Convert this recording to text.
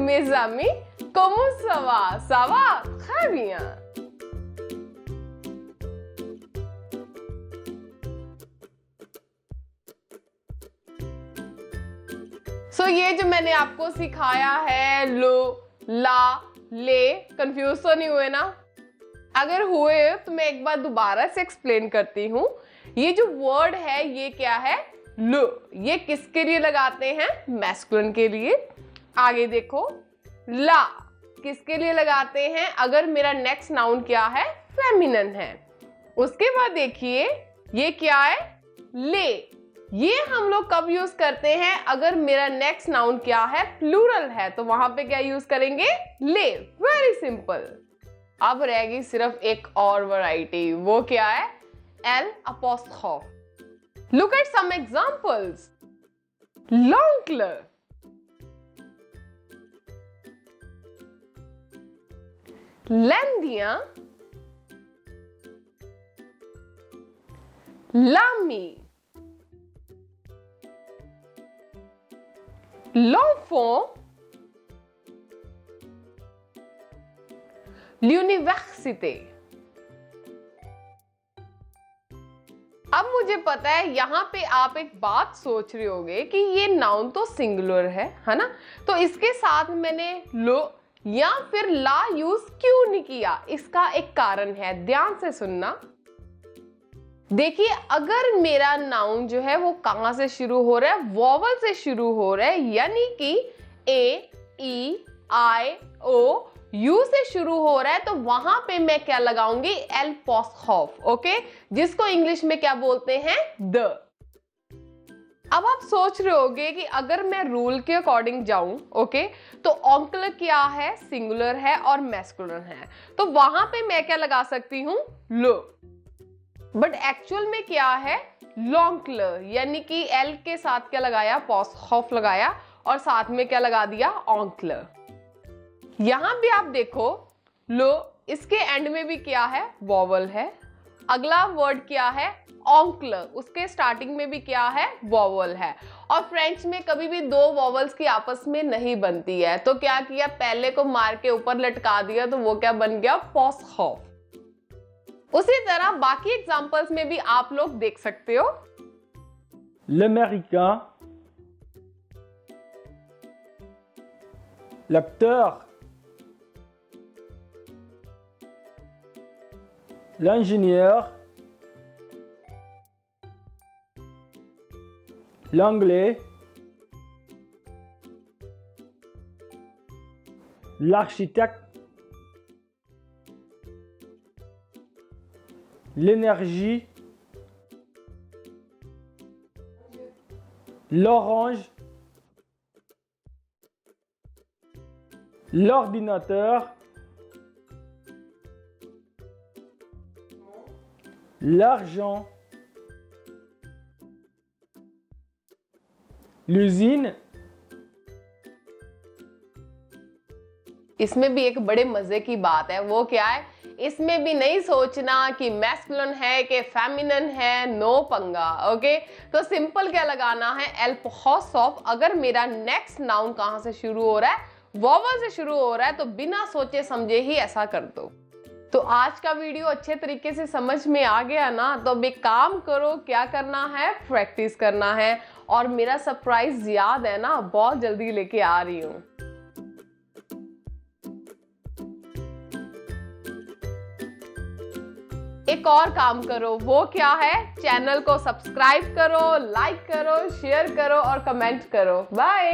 meus amis, comment ça va? Ça va? Très bien. So ये जो मैंने आपको सिखाया है लो, ला, ले, कंफ्यूज तो नहीं हुए ना? अगर हुए तो मैं एक बार दोबारा से एक्सप्लेन करती हूँ। ये जो वर्ड है ये क्या है? लो। ये किसके लिए लगाते हैं? मैस्कुलिन के लिए। आगे देखो, ला किसके लिए लगाते हैं? अगर मेरा नेक्स्ट नाउन क्या है? फेमिनिन है। उसके बाद देखिए ये क्या है? ले। ये हम लोग कब यूज करते हैं? अगर मेरा नेक्स्ट नाउन क्या है? प्लूरल है, तो वहां पे क्या यूज करेंगे? ले। Very simple. अब रहेगी सिर्फ एक और वैरायटी, वो क्या है? L apostrophe. Look at some examples. l'oncle, l'Indien, l'ami, l'enfant, l'université। अब मुझे पता है यहाँ पे आप एक बात सोच रहे होगे कि ये नाउन तो सिंगुलर है ना? तो इसके साथ मैंने लो या फिर ला यूज क्यों नहीं किया? इसका एक कारण है, ध्यान से सुनना। देखिए, अगर मेरा नाउन जो है वो कहां से शुरू हो रहा है? वॉवल से शुरू हो रहा है, यानी कि ए, ई, आई, ओ, यू से शुरू हो रहा है, तो वहां पे मैं क्या लगाऊंगी? एल पोस्टॉफ। ओके, जिसको इंग्लिश में क्या बोलते हैं? द। अब आप सोच रहे होगे कि अगर मैं रूल के अकॉर्डिंग जाऊं, ओके, तो ऑन्कल क्या है? सिंगुलर है और मैस्कुलिन है, तो वहां पे मैं क्या लगा सकती हूं? लो। बट एक्चुअल में क्या है? लॉन्कल, यानी कि एल के साथ क्या लगाया? पोस्टॉफ लगाया और साथ में क्या लगा दिया? ऑन्कल। यहां भी आप देखो, लो, इसके एंड में भी क्या है? वॉवल है। अगला वर्ड क्या है? ऑन्कल, उसके स्टार्टिंग में भी क्या है? वॉवल है। और फ्रेंच में कभी भी दो वॉवल्स की आपस में नहीं बनती है, तो क्या किया? पहले को मार के ऊपर लटका दिया, तो वो क्या बन गया? पोस्टॉफ। उसी तरह बाकी एग्जांपल्स में भी आप लोग देख सकते हो। l'américain, l'acteur, l'ingénieur, l'anglais, l'architecte, l'énergie, l'orange, l'ordinateur, l'argent, l'usine। इसमें भी एक बड़े मजे की बात है, वो क्या है? इसमें भी नहीं सोचना कि मैस्कुलिन है कि फेमिनिन है, नो पंगा। ओके, तो सिंपल क्या लगाना है? एल पोस्टॉफ। अगर मेरा नेक्स्ट नाउन कहां से शुरू हो रहा है? वॉवल से शुरू हो रहा है, तो बिना सोचे समझे ही ऐसा कर दो। तो आज का वीडियो अच्छे तरीके से समझ में आ गया ना? तो अब एक काम करो, क्या करना है? प्रैक्टिस करना है। और मेरा सरप्राइज याद है ना? बहुत जल्दी लेके आ रही हूँ। एक और काम करो, वो क्या है? चैनल को सब्सक्राइब करो, लाइक करो, शेयर करो और कमेंट करो। बाय।